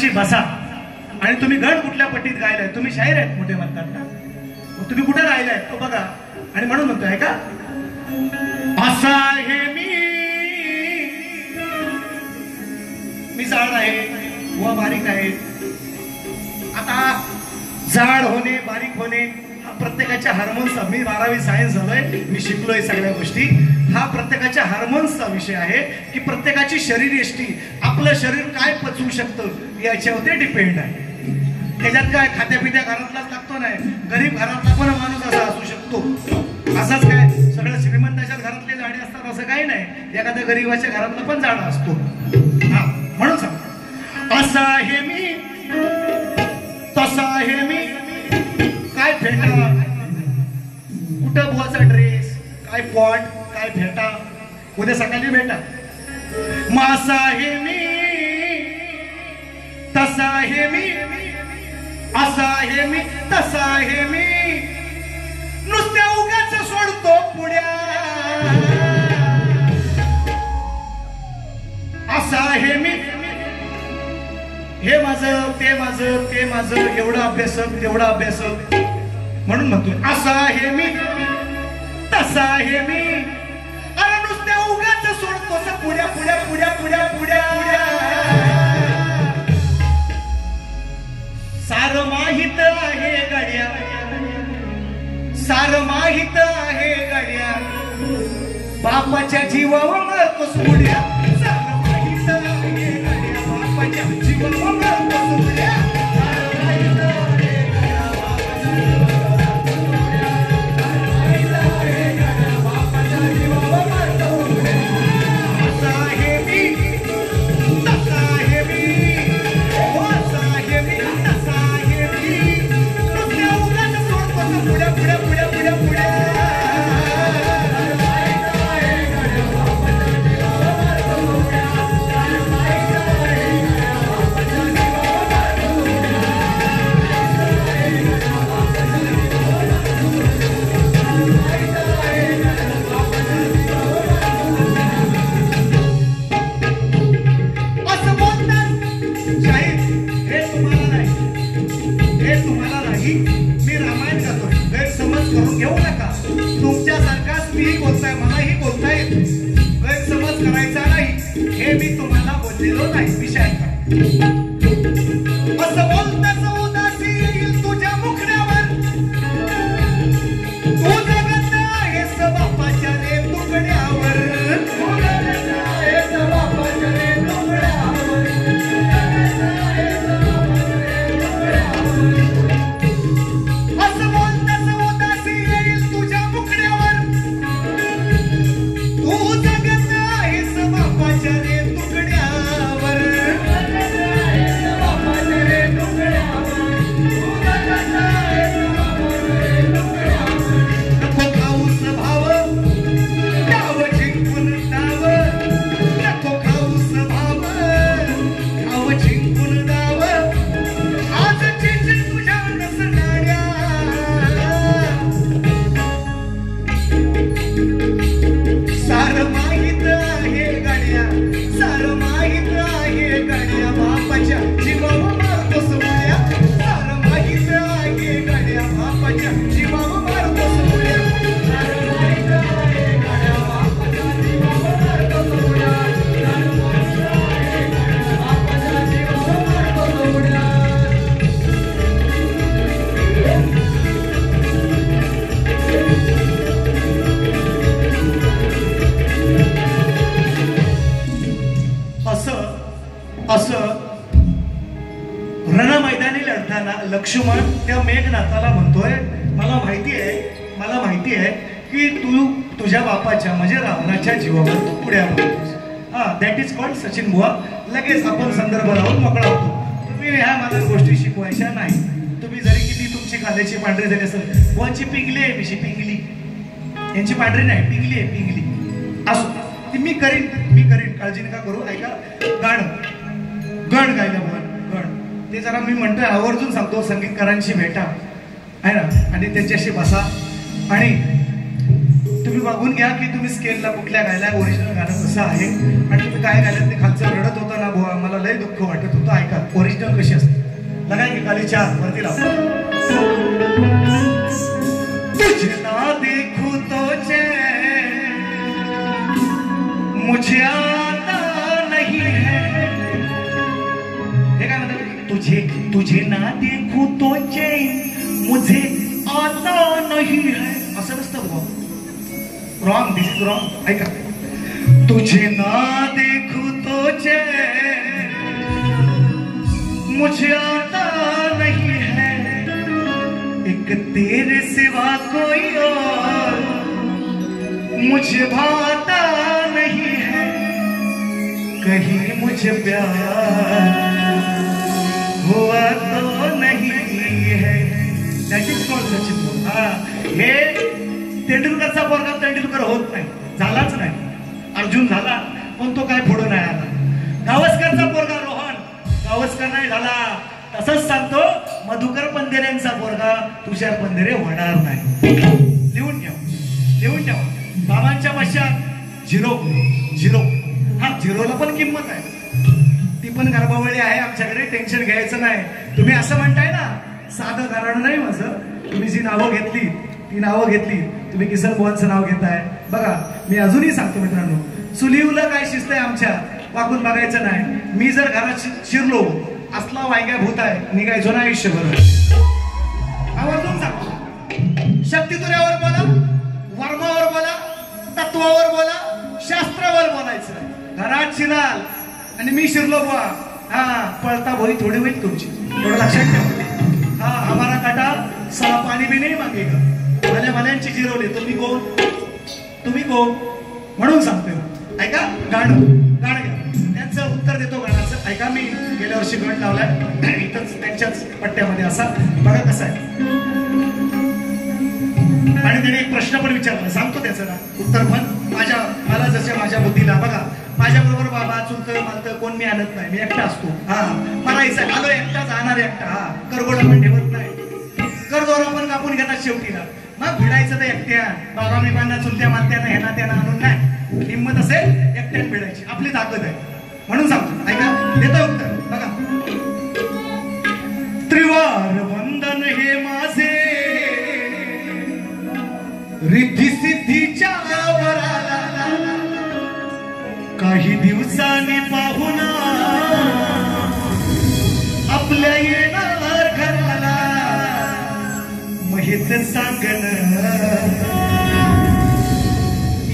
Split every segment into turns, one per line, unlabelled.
तशी बसा. आणि तुम्ही गण कुठल्या पट्टीत गायलाय? तुम्ही शाहीर आहेत मोठे म्हणतात ना, मग तुम्ही कुठे राहिलाय तो बघा. आणि म्हणून म्हणतोय का, असा आहे मी जाड आहे व बारीक आहे. आता जाड होणे बारीक होणे हा प्रत्येकाच्या हार्मोन्सचा, मी 12वी सायन्स झालोय, मी शिकलोय सगळ्या गोष्टी. हा प्रत्येकाच्या हार्मोन्सचा विषय आहे की प्रत्येकाची शरीरयष्टी, आपलं शरीर काय पचवू शकतं याच्यावर डिपेंड आहे. त्याच्यात काय खात्यापित्या घरातलाच लागतो नाही, गरीब घरातला पण माणूस असा असू शकतो. असाच काय सगळं श्रीमंताच्या घरातले झाडे असतात असं काही नाही, एखाद्या गरीबाच्या घरातला पण झाड असतो. हा म्हणून सांग, असा आहे मी तसा आहे मी. काय फेटा, कुठं बुवाचा ड्रेस, काय पॉट, काय फेटा, उद्या सकाळी भेटा. मग असा आहे मी तसा आहे मी, असा आहे मी तसा आहे मी. नुसत्या उगाच सोडतो पुढ्या, असा आहे मी. हे माझं ते माझं ते माझं, एवढा अभ्यास तेवढा अभ्यास, म्हणून म्हणतोय असा आहे मी तसा आहे मी. अरे नुसत्या उगाच सोडतो पुढ्या पुढ्या पुढ्या पुढ्या पुढ्या पुढ्या. सार माहित आहे गाड्या, सार माहित आहे गाड्या, बापाच्या जीवावर मरतोस पुढ्या. सार माहित आहे गाड्या, बापाच्या जीवावर मरतोस पुढ्या. मी रामायण गातोय, गैरसमज करून घेऊ नका. तुमच्यासारखाच मीही बोलताय, मलाही बोलताय, गैरसमज करायचा नाही. हे मी तुम्हाला बोललेलो नाही. विषय का असं बोलताच उदासी येईल तुझ्या मुखड्यावर. तू जगत आहेस बापाच्या रे तुकड्यावर, तू जगत आहेस बापाच्या रे तुकड्यावर. रणमैदानी लढताना लक्ष्मण त्या मेघनाथाला म्हणतोय, मला माहिती आहे की तू तुझ्या बापाच्या म्हणजे रावणाच्या जीवावर तू पुढे आलास. हा, दॅट इज कॉल्ड सचिन बुवा. लगेच आपण संदर्भ लावून मोकळा होतो. तुम्ही ह्या मला गोष्टी शिकवायच्या नाही. तुम्ही जरी किती तुमची खाल्याची पांढरी झाली असेल, बुवाची पिंगली आहे, मिशी पिंगली, यांची पांढरी नाही, पिंगली आहे, पिंगली असो. ती मी करीन, काळजी नका करू. ऐका, गण गायला गण ते जरा मी म्हणतोय आवर्जून सांगतो, संगीतकारांशी भेटा आहे ना, आणि त्यांच्याशी बसा आणि तुम्ही बघून घ्या की तुम्ही स्केलला कुठल्या गायला, ओरिजिनल गाणं कसं आहे. आणि तुम्ही काय गायलं ते खालचं रडत होतं ना बुवा, मला लय दुःख वाटत होतं. ऐका, ओरिजिनल कशी असते लगाएंगे खाली चार वरती लाव. तुझे ना देखूं तो चैन मुझे आता नहीं है. हे काय म्हणतात तुझे तुझे ना देखूं तो चैन मुझे आता नहीं है असं नसतं बुवा. Wrong this is wrong. ऐका तुझे ना देखूं तो चैन मुझे आता नहीं है एक तेरे सिवा कोई और मुझे भाता नहीं है कहीं मुझे प्यार हुआ तो नहीं है. That is called Sachin. हा हे तेंडुलकरचा पोरगा तेंडुलकर होत नाही झालाच नाही. अर्जुन झाला पण तो काय पुढे नाही आला. गावस्करचा पोरगा रोहन गावस्कर नाही झाला. तसंच सांगतो मधुकर पंधेरेंचा पोरगा तुषार पंधेरे होणार नाही. लिहून घ्या लिहून ठेवा. बाबांच्या पश्चात झिरो झिरो. हा झिरोला पण किंमत आहे. ती पण गर्भावळी आहे आमच्याकडे. टेन्शन घ्यायचं नाही. तुम्ही असं म्हणताय ना साधं कारण नाही माझं. तुम्ही जी नावं घेतली ती नावं घेतली. तुम्ही किसन बुवांचं नाव घेताय बघा. मी अजूनही सांगतो मित्रांनो चुलीवलं काय शिस्त आहे आमच्या वाकून बघायचं नाही. मी जर घरात शिरलो असला वायग्या भूत आहे निघायचो ना आयुष्यभर. आवर्जून सांगतो शक्तितुऱ्यावर बोला वर्मावर बोला तत्वावर बोला शास्त्रावर बोलायचं. घरात शिराल आणि मी शिरलो बुवा हा पळता भोई थोडी होईल तुमची. एवढं लक्षात ठेवा. हा हमारा काटा सहा पाणी भी नाही मागेगा. भल्या भल्यांची जिरवली तुम्ही कोण म्हणून सांगतोय. ऐका गाणं गाणं घ्या. त्यांचं उत्तर देतो गाण्याचं. ऐका मी गेल्या वर्षी गण लावलाय इथंच त्यांच्याच पट्ट्यामध्ये असा बघा कसा आहे. आणि त्याने एक प्रश्न पण विचारला सांगतो त्याचं ना उत्तर पण मला जसं माझ्या बुद्धीला बघा. माझ्या बरोबर बाबा चुलतं मालतं कोण मी आणत नाही. मी एकटा असतो. हा मला आलो एकटा जाणार एकटा. हा करगोडा पण ठेवत नाही. करदोरा पण कापून घेतात शेवटीला. मग भिडायचं तर एकट्या बाबा मी बांधा चुलत्या मालत्यानं ह्याना त्यानं आणून नाही. हिंमत असेल एकट्यात भिडायची आपली ताकद आहे म्हणून सांगतो. ऐका देतो उत्तर बघा. त्रिवार वंदन हे माझे रिद्धी सिद्धीच्या वराला काही दिवसांनी पाहुणा आपल्या येणार घराला महेच सांगण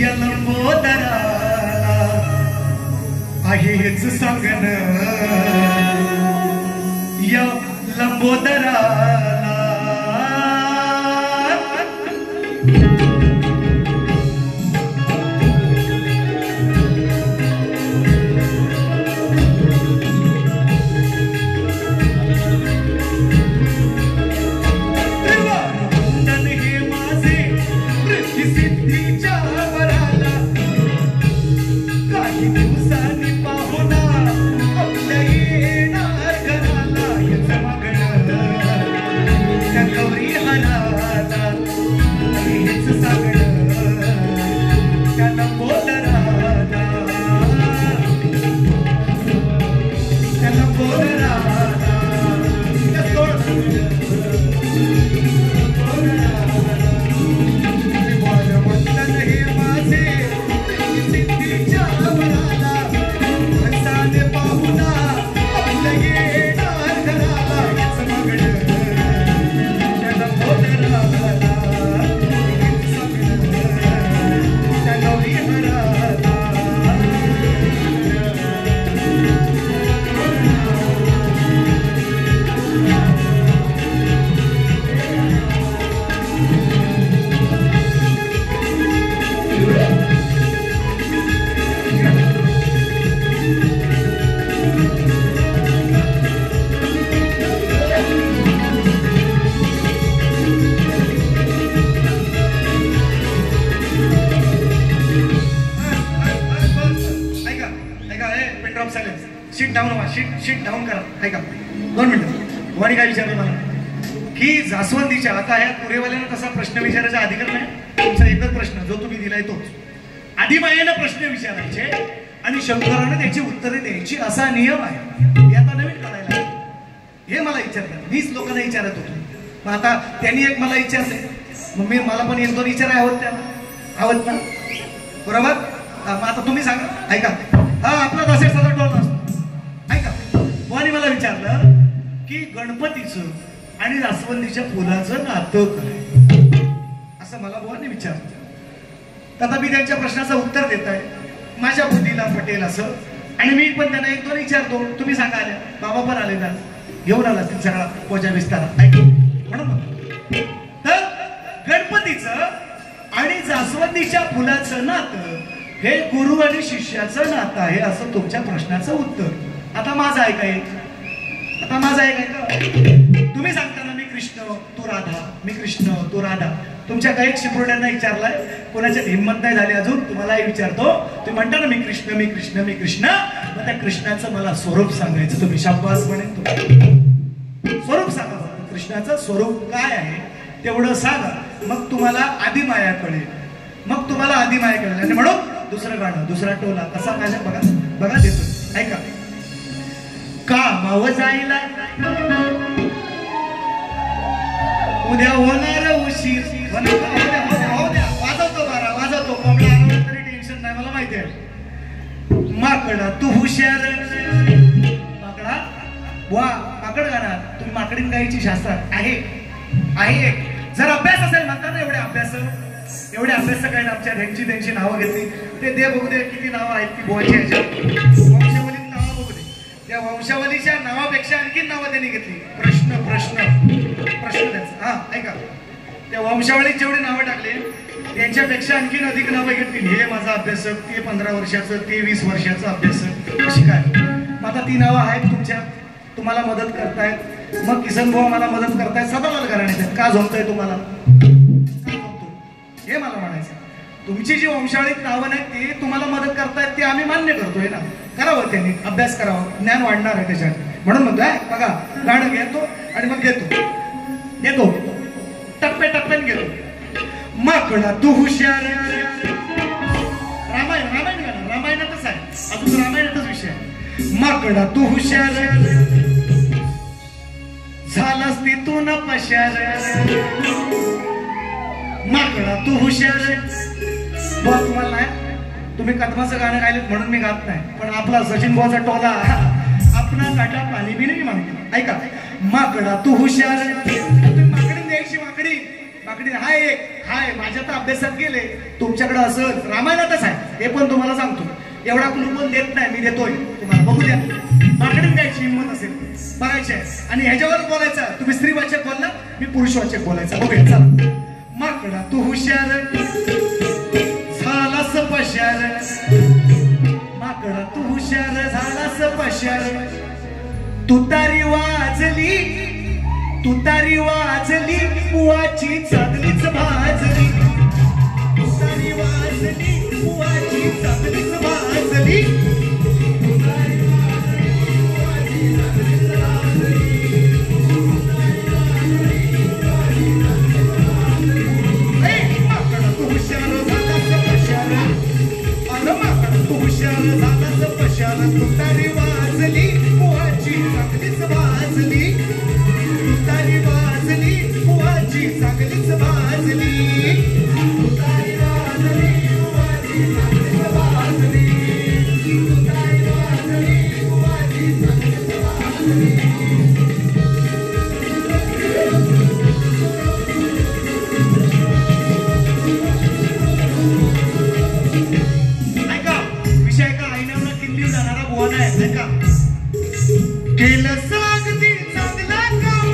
या लंबोदराला आहे हेच सांगण या लंबोदराला. शीट डाऊन करा. ऐका 2 मिनिटं. वाणी काय विचारलं मला की जास्वंदीच्या आता ह्या पुरेवाल्यानं तसा प्रश्न विचारायचा अधिकार नाही. तुमचा एकच प्रश्न जो तुम्ही दिलाय तोच. आदिमायेनं प्रश्न विचारायचे आणि शंकरानं त्याची उत्तरे द्यायची असा नियम आहे. हे आता नवीन करायला विचारतात, मीच लोकांना विचारत होतो. मग आता त्यांनी एक मला विचारले, मग मला पण एक दोन विचार हवत त्याला, हवत ना, बरोबर. मग आता तुम्ही सांगा, ऐका. हा आपला 10,000 डॉलर असतो. ऐका, बुवानी मला विचारलं की गणपतीचं आणि जास्वंदीच्या फुलाचं नातं काय, असं मला बुवानी विचारलं. आता मी त्यांच्या प्रश्नाचं उत्तर देत आहे, माझ्या बुद्धीला पटेल असं. आणि मी पण त्यांना एक दोन विचारतो, तुम्ही सांगा. आल्या बाबा पण आले ना, घेऊन आला ते सगळा पोजा विस्तारा. ऐक म्हणून तर गणपतीचं आणि जास्वंदीच्या फुलाचं नातं हे गुरु आणि शिष्याचं नातं आहे, असं तुमच्या प्रश्नाचं उत्तर. आता माझं ऐकाय, आता माझं ऐकाय. तुम्ही सांगताना मी कृष्ण तू राधा, मी कृष्ण तू राधा. तुमच्या काही शिपुर्ड्यांना विचारलाय, कोणाच्यात हिंमत नाही झाली अजून, तुम्हालाही विचारतो. तुम्ही म्हणता ना मी कृष्ण मी कृष्ण मी कृष्ण, मग त्या कृष्णाचं मला स्वरूप सांगायचं. तुम्ही शाब्बास म्हणेन, स्वरूप सांगा. कृष्णाचं स्वरूप काय आहे तेवढं सांगा, मग तुम्हाला आदिमाया कळेल, मग तुम्हाला आदिमाया कळेल. आणि म्हणून दुसरं गाणं, दुसरा टोला कसा माझ्या बघा बघा देतो. ऐका. कामावर जायला उद्या होणार उशीर, वाजवतो बारा वाजवतो, कोंबडा आला तरी टेन्शन नाही, मला माहिती आहे. माकडा तू हुशार, माकडा वा माकड गाणार. तुम्ही माकडीन गायची शास्त्र आहे आहे. जर अभ्यास असेल म्हणता ना, एवढे अभ्यास काय आमच्या त्यांची नावं घेतली, ते दे बघू दे किती नावं आहेत ती बुवाची ह्याच्या वंशावलीत नावं बघू दे. त्या वंशावलीच्या नावापेक्षा आणखी नावं त्यांनी घेतली. प्रश्न त्यांचं. हा ऐका, त्या वंशावलीत जेवढी नावं टाकली त्यांच्यापेक्षा आणखीन अधिक नावं घेतली. हे माझा अभ्यासक, ते 15 वर्षाचं, ते 20 वर्षाचं अभ्यासक, अशी काय. मग आता ती नावं आहेत तुमच्या, तुम्हाला मदत करतायत. मग किसन भाऊ मला मदत करतायत, सदालाल घराण्यात का झोपताय तुम्हाला, हे मला म्हणायचं. तुमची जी वंशावळीत नावं नाही ते तुम्हाला मदत करतायत, ते आम्ही मान्य करतोय ना. करावं त्यांनी, अभ्यास करावा, ज्ञान वाढणार आहे त्याच्यात. म्हणून म्हणतोय बघा, गाणं घेतो आणि मग घेतो टप्प्याटप्प्याने घेतो. माकडा तू हुशार, रामायणातच आहे, अजून रामायणातच विषय आहे. माकडा तू हुशार, झालास तिथून पशार. माकडा तू हुशार. बुवा तुम्हाला नाही, तुम्ही कदमाचं गाणं गायलेत म्हणून मी गात नाही, पण आपला सचिन बुवाचा टोला आपला काटा पाणी बी नाही मागतो. ऐका. माकडा तू हुशार, तुम्ही माकडी द्यायची, माकडी हाय एक हाय. माझ्या तर अभ्यासात गेले, तुमच्याकडे असं रामायणातच आहे, हे पण तुम्हाला सांगतो. एवढा क्लू पण देत नाही, मी देतोय तुम्हाला, बघू द्या. माकडी द्यायची हिंमत असेल बघायची आहे. आणि ह्याच्यावर बोलायचं, तुम्ही स्त्रीवाचक बोलला, मी पुरुषवाचक बोलायचं. बघूया चला. माकडा तू हुशार, झालास पशार. माकडा तू हुशार, झालास पशार. तुतारी वाजली, बुवाची चांगलीच भाजली. तुतारी वाजली, बुवाची चांगलीच भाजली. तुतारी वाजली, बुवाची चांगलीच भाजली. तुतारी वाजली, बुवाची चांगलीच भाजली. तुतारी वाजली, बुवाची चांगलीच भाजली. तुतारी वाजली, बुवाची चांगलीच भाजली. केलं सांगती चांगला काम,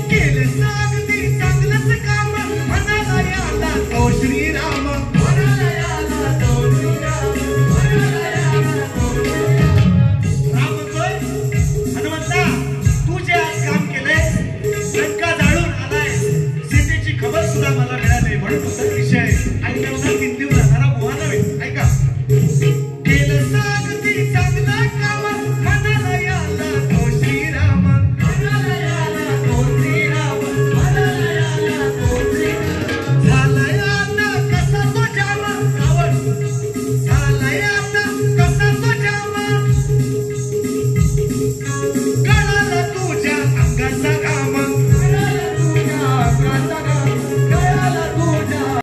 केलं सांगती चांगलंच काम. म्हणाला याला तो श्रीराम, म्हणाला याला तो श्रीराम, म्हणाला याला तो श्रीराम. राम म्हणतोय, हनुमंता तू जे आज काम केलंय, लंका जाळून आलाय, सीतेची खबर सुद्धा मला मिळाली. म्हणून तुझा विषय ऐकवणार किंवा जाणारा बुवा नव्हे. ऐका. केलं सांगती चांगला काम,
माझा